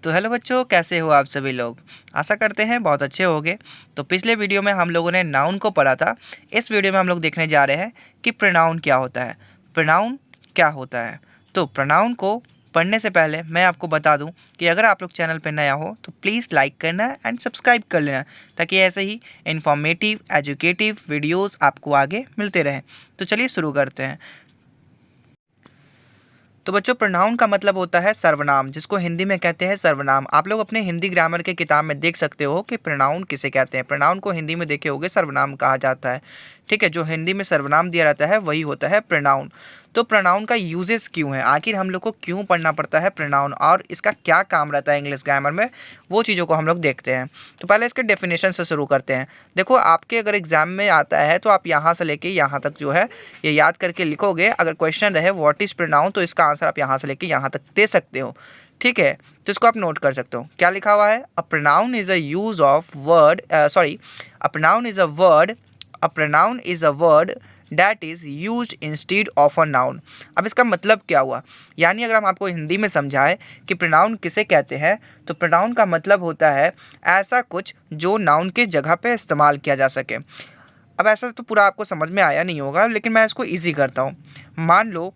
तो हेलो बच्चों, कैसे हो आप सभी लोग। आशा करते हैं बहुत अच्छे होंगे। तो पिछले वीडियो में हम लोगों ने नाउन को पढ़ा था। इस वीडियो में हम लोग देखने जा रहे हैं कि प्रोनाउन क्या होता है। प्रोनाउन क्या होता है। तो प्रोनाउन को पढ़ने से पहले मैं आपको बता दूं कि अगर आप लोग चैनल पर नया हो तो प्लीज़ लाइक करना एंड सब्सक्राइब कर लेना, ताकि ऐसे ही इन्फॉर्मेटिव एजुकेटिव वीडियोज़ आपको आगे मिलते रहें। तो चलिए शुरू करते हैं। तो बच्चों, प्रोनाउन का मतलब होता है सर्वनाम, जिसको हिंदी में कहते हैं सर्वनाम। आप लोग अपने हिंदी ग्रामर के किताब में देख सकते हो कि प्रोनाउन किसे कहते हैं। प्रोनाउन को हिंदी में देखे होगे सर्वनाम कहा जाता है। ठीक है, जो हिंदी में सर्वनाम दिया रहता है वही होता है प्रोनाउन। तो प्रोनाउन का यूजेस क्यों है, आखिर हम लोग को क्यों पढ़ना पड़ता है प्रोनाउन, और इसका क्या काम रहता है इंग्लिश ग्रामर में, वो चीज़ों को हम लोग देखते हैं। तो पहले इसके डेफिनेशन से शुरू करते हैं। देखो, आपके अगर एग्जाम में आता है तो आप यहाँ से लेके यहाँ तक जो है ये याद करके लिखोगे। अगर क्वेश्चन रहे व्हाट इज प्रोनाउन, तो इसका आंसर आप यहाँ से लेके यहाँ तक दे सकते हो। ठीक है, तो इसको आप नोट कर सकते हो। क्या लिखा हुआ है? A pronoun is a use of word a pronoun is a word a pronoun is a word that is used instead of a noun. अब इसका मतलब क्या हुआ, यानी अगर हम आपको हिंदी में समझाएं कि प्रोनाउन किसे कहते हैं, तो प्रोनाउन का मतलब होता है ऐसा कुछ जो नाउन के जगह पे इस्तेमाल किया जा सके। अब ऐसा तो पूरा आपको समझ में आया नहीं होगा, लेकिन मैं इसको ईजी करता हूँ। मान लो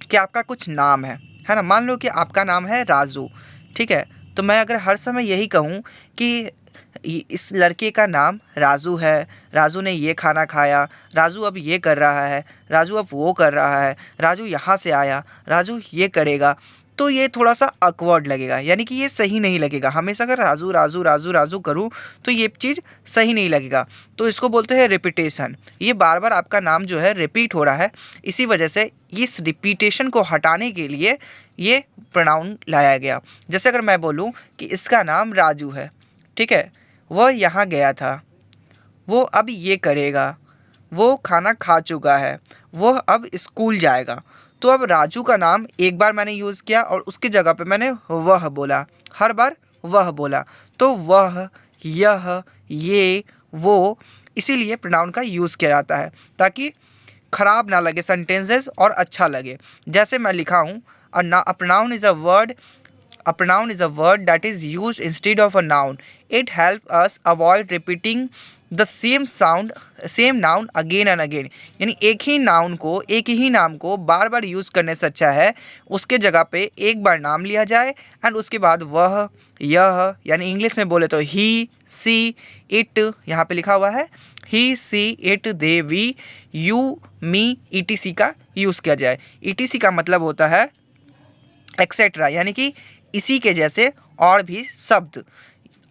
कि आपका कुछ नाम है ना। मान लो कि आपका नाम है राजू। ठीक है, तो मैं अगर हर समय यही कहूँ कि इस लड़के का नाम राजू है, राजू ने ये खाना खाया, राजू अब ये कर रहा है, राजू अब वो कर रहा है, राजू यहाँ से आया, राजू ये करेगा, तो ये थोड़ा सा अकवर्ड लगेगा, यानी कि ये सही नहीं लगेगा। हमेशा अगर राजू राजू राजू राजू करूँ तो ये चीज़ सही नहीं लगेगा। तो इसको बोलते हैं रिपीटेशन। ये बार बार आपका नाम जो है रिपीट हो रहा है, इसी वजह से इस रिपीटेशन को हटाने के लिए ये प्रोनाउन लाया गया। जैसे अगर मैं बोलूँ कि इसका नाम राजू है, ठीक है, वह यहाँ गया था, वो अब ये करेगा, वो खाना खा चुका है, वह अब स्कूल जाएगा। तो अब राजू का नाम एक बार मैंने यूज़ किया और उसकी जगह पे मैंने वह बोला, हर बार वह बोला। तो वह, यह, ये, वो, इसीलिए प्रोनाउन का यूज़ किया जाता है, ताकि खराब ना लगे सेंटेंसेस और अच्छा लगे। जैसे मैं लिखा हूँ, a pronoun is a word A pronoun is a word that is used instead of a noun. It helps us avoid repeating the same noun again and again. यानी एक ही नाउन को, एक ही नाम को बार बार यूज़ करने से अच्छा है उसके जगह पे एक बार नाम लिया जाए एंड उसके बाद वह, यह, यानी इंग्लिश में बोले तो ही, सी, इट, यहाँ पे लिखा हुआ है he, she, it, they, we, you, me, ETC का यूज़ किया जाए। ईटीसी का मतलब होता है एक्सेट्रा, यानी कि इसी के जैसे और भी शब्द,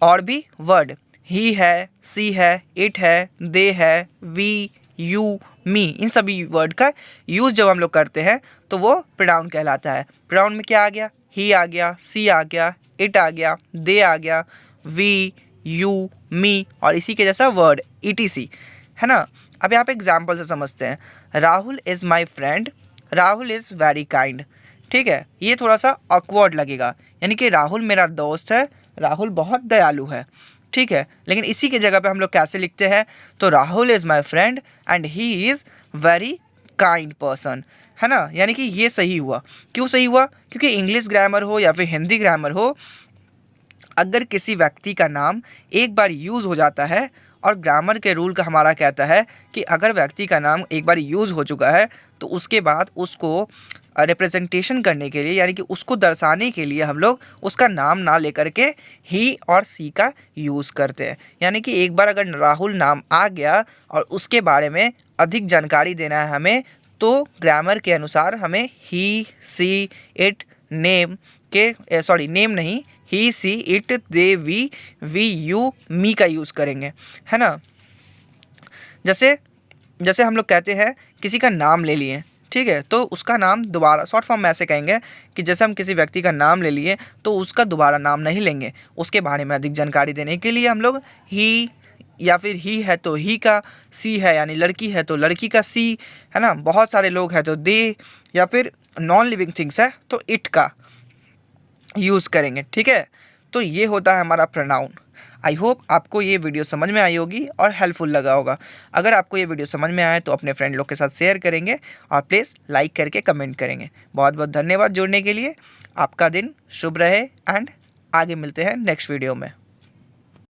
और भी वर्ड। ही है, सी है, इट है, दे है, वी, यू, मी, इन सभी वर्ड का यूज़ जब हम लोग करते हैं तो वो प्रोनाउन कहलाता है। प्रोनाउन में क्या आ गया? ही आ गया, सी आ गया, इट आ गया, दे आ गया, वी, यू, मी, और इसी के जैसा वर्ड ईटीसी, है ना। अब यहाँ पे एग्जाम्पल से समझते हैं। Rahul is my friend, Rahul is very kind. ठीक है, ये थोड़ा सा ऑकवर्ड लगेगा, यानी कि राहुल मेरा दोस्त है, राहुल बहुत दयालु है। ठीक है, लेकिन इसी के जगह पे हम लोग कैसे लिखते हैं? तो Rahul is my friend and he is very kind person, है ना। यानी कि ये सही हुआ। क्यों सही हुआ? क्योंकि इंग्लिश ग्रामर हो या फिर हिंदी ग्रामर हो, अगर किसी व्यक्ति का नाम एक बार यूज़ हो जाता है, और ग्रामर के रूल का हमारा कहता है कि अगर व्यक्ति का नाम एक बार यूज़ हो चुका है तो उसके बाद उसको रिप्रेजेंटेशन करने के लिए, यानी कि उसको दर्शाने के लिए हम लोग उसका नाम ना लेकर के ही और सी का यूज़ करते हैं। यानी कि एक बार अगर राहुल नाम आ गया और उसके बारे में अधिक जानकारी देना है हमें, तो ग्रामर के अनुसार हमें ही, सी, इट, नेम के नेम नहीं, ही, she, it, they, we, you, मी का यूज़ करेंगे, है ना। जैसे जैसे हम लोग कहते हैं किसी का नाम ले लिए, ठीक है, तो उसका नाम दोबारा शॉर्ट फॉर्म में ऐसे कहेंगे कि जैसे हम किसी व्यक्ति का नाम ले लिए तो उसका दोबारा नाम नहीं लेंगे, उसके बारे में अधिक जानकारी देने के लिए हम लोग ही, या फिर ही है तो ही का, सी है यानी लड़की है तो लड़की का सी, है ना। बहुत सारे लोग हैं तो दे, या फिर नॉन लिविंग थिंग्स है तो इट का यूज़ करेंगे। ठीक है, तो ये होता है हमारा प्रोनाउन। आई होप आपको ये वीडियो समझ में आई होगी और हेल्पफुल लगा होगा। अगर आपको ये वीडियो समझ में आए तो अपने फ्रेंड लोग के साथ शेयर करेंगे और प्लीज़ लाइक करके कमेंट करेंगे। बहुत बहुत धन्यवाद जुड़ने के लिए। आपका दिन शुभ रहे एंड आगे मिलते हैं नेक्स्ट वीडियो में।